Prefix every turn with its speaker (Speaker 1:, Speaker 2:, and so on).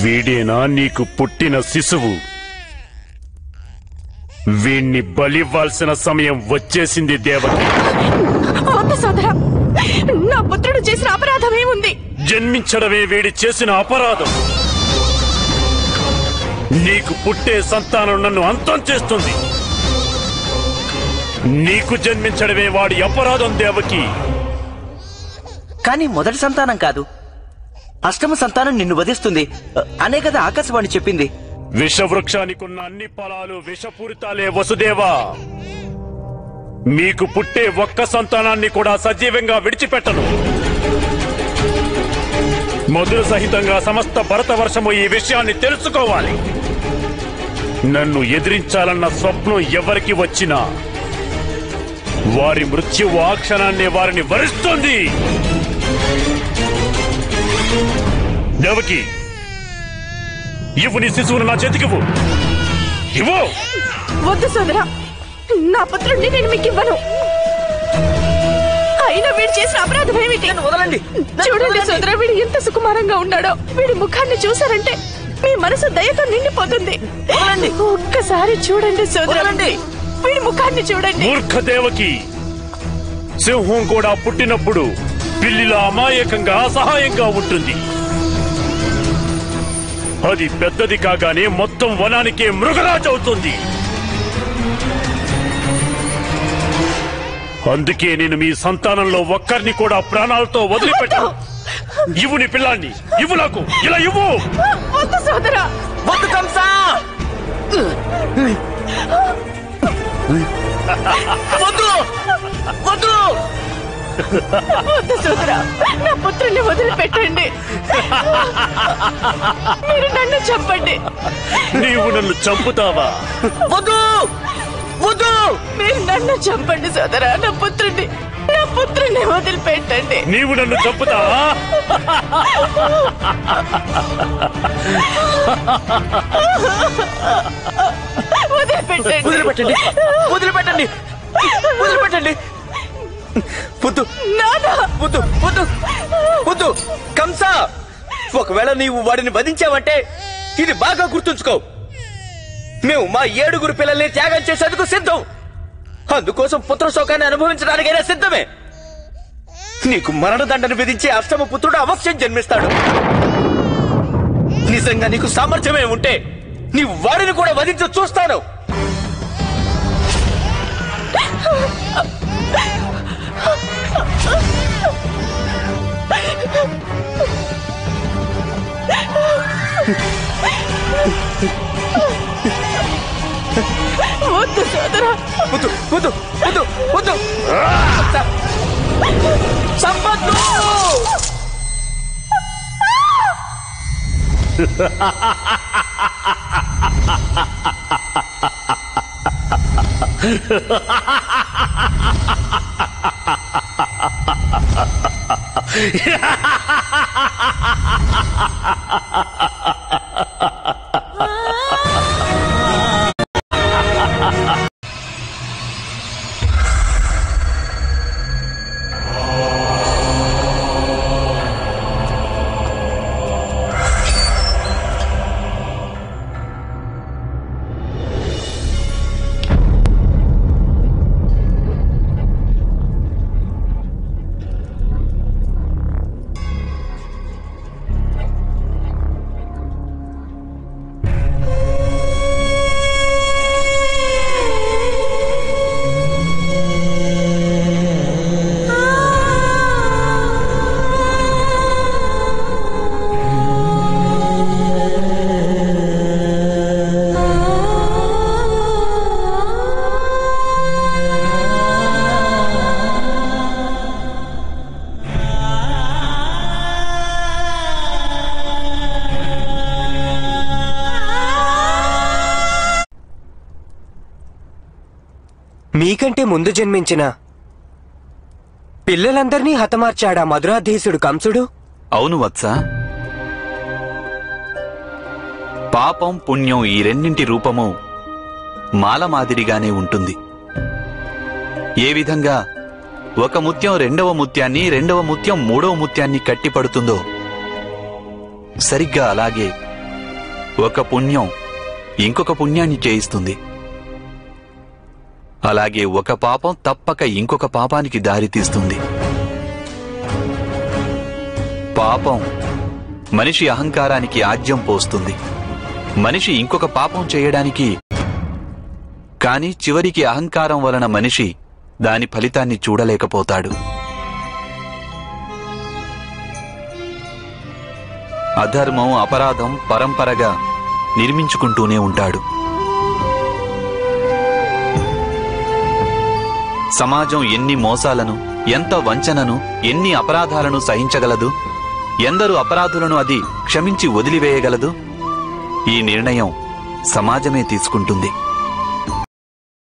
Speaker 1: వీడేనా నీకు పుట్టిన శిశువు? వీణ్ణి బలివ్వాల్సిన సమయం వచ్చేసింది దేవకి.
Speaker 2: వద్దు సోదరా, నా పుత్రుడు చేసిన అపరాధం ఏముంది?
Speaker 1: జన్మించడమే వీడి చేసిన అపరాధం. నీకు పుట్టే సంతానం నన్ను అంతం చేస్తుంది. నీకు జన్మించడమే వాడి అపరాధం దేవకి.
Speaker 3: కానీ మొదటి సంతానం కాదు, అష్టమ సంతానం నిన్ను వధిస్తుంది అనే కదా ఆకాశవాణి చెప్పింది.
Speaker 1: విషవృక్షానికున్న అన్ని ఫలాలు విషపూరితాలే వసుదేవా. మీకు పుట్టే ఒక్క సంతానాన్ని కూడా సజీవంగా విడిచిపెట్టను. మొదలు సహితంగా సమస్త భరతవర్షము ఈ విషయాన్ని తెలుసుకోవాలి. నన్ను ఎదిరించాలన్న స్వప్నం ఎవరికి వచ్చినా వారి మృత్యువు ఆ క్షణాన్ని వారిని వరిస్తుంది. దేవకి, ఇవ్వు నీ శిశువును నా చేతికివ్వు. ఇవ్వు.
Speaker 2: వద్దు సోదరా, నా పుత్రుడిని నేను మీకు ఇవ్వను. అయినా వీడు చేసిన అపరాధం ఏమిటి?
Speaker 3: వదలండి.
Speaker 2: చూడండి సోదరా, వీడు ఎంత సుకుమారంగా ఉన్నాడో. వీడి ముఖాన్ని చూసారంటే మీ మనసు దయతో నిండిపోతుంది. ఒక్కసారి చూడండి సోదరా, వీడి ముఖాన్ని చూడండి.
Speaker 1: మూర్ఖ దేవకి, సింహం కూడా పుట్టినప్పుడు పిల్లిలా అమాయకంగా అసహాయంగా ఉంటుంది. అది పెద్దది కాగానే మొత్తం వనానికే మృగరాజు అవుతుంది. అందుకే నేను మీ సంతానంలో ఒక్కరిని కూడా ప్రాణాలతో వదిలిపెట్టాను. ఇవ్వు నీ పిల్లాన్ని, ఇవ్వు నాకు, ఇలా ఇవ్వు.
Speaker 2: వద్దు సోదరా,
Speaker 3: వద్దు కంసా, వద్దు వద్దు
Speaker 2: వద్దు సోదరా, నా పుత్రుని వదిలిపెట్టండి. మీరు నన్ను చంపండి.
Speaker 1: నీవు నన్ను చంపుతావా?
Speaker 3: వద్దు వద్దు,
Speaker 2: మీరు నన్ను చంపండి సోదరా, నా పుత్రుని వదిలిపెట్టండి.
Speaker 1: నీవు నన్ను చంపుతావా?
Speaker 2: వదిలిపెట్టండి.
Speaker 3: వదిలిపెట్టండి వదిలిపెట్టండి వదిలిపెట్టండి. వద్దు వద్దు వద్దు వద్దు కంసా, ఒకవేళ నీవు వాడిని వధించావంటే ఇది బాగా గుర్తుంచుకో, మేము మా 7 పిల్లల్ని త్యాగం చేసేందుకు సిద్ధం. అందుకోసం పుత్ర శోకాన్ని అనుభవించడానికైనా సిద్ధమే. నీకు మరణదండను విధించే అష్టమ పుత్రుడు అవశ్యం జన్మిస్తాడు. నిజంగా నీకు సామర్థ్యమే ఉంటే నీవు వాడిని కూడా వధించ చూస్తాను.
Speaker 2: వద్దు సోదరా,
Speaker 3: వద్దు వద్దు వద్దు వద్దు. సంపత్తు
Speaker 4: మీకంటే ముందు జన్మించిన పిల్లలందరినీ హతమార్చాడా మధురాధీసుడు కంసుడు?
Speaker 5: అవును వత్స. పాపం పుణ్యం ఈ రెండింటి రూపము మాల మాదిరిగానే ఉంటుంది. ఏ విధంగా ఒక ముత్యం రెండవ ముత్యాన్ని, రెండవ ముత్యం మూడవ ముత్యాన్ని కట్టిపడుతుందో సరిగ్గా అలాగే ఒక పుణ్యం ఇంకొక పుణ్యాన్ని చేయిస్తుంది. అలాగే ఒక పాపం తప్పక ఇంకొక పాపానికి దారితీస్తుంది. పాపం మనిషి అహంకారానికి ఆజ్యం పోస్తుంది. మనిషి ఇంకొక పాపం చేయడానికి, కాని చివరికి అహంకారం వలన మనిషి దాని ఫలితాన్ని చూడలేకపోతాడు. అధర్మం, అపరాధం పరంపరగా నిర్మించుకుంటూనే ఉంటాడు. సమాజం ఎన్ని మోసాలను, ఎంత వంచనను, ఎన్ని అపరాధాలను సహించగలదు? ఎందరు అపరాధులను అది క్షమించి వదిలివేయగలదు? ఈ నిర్ణయం సమాజమే తీసుకుంటుంది.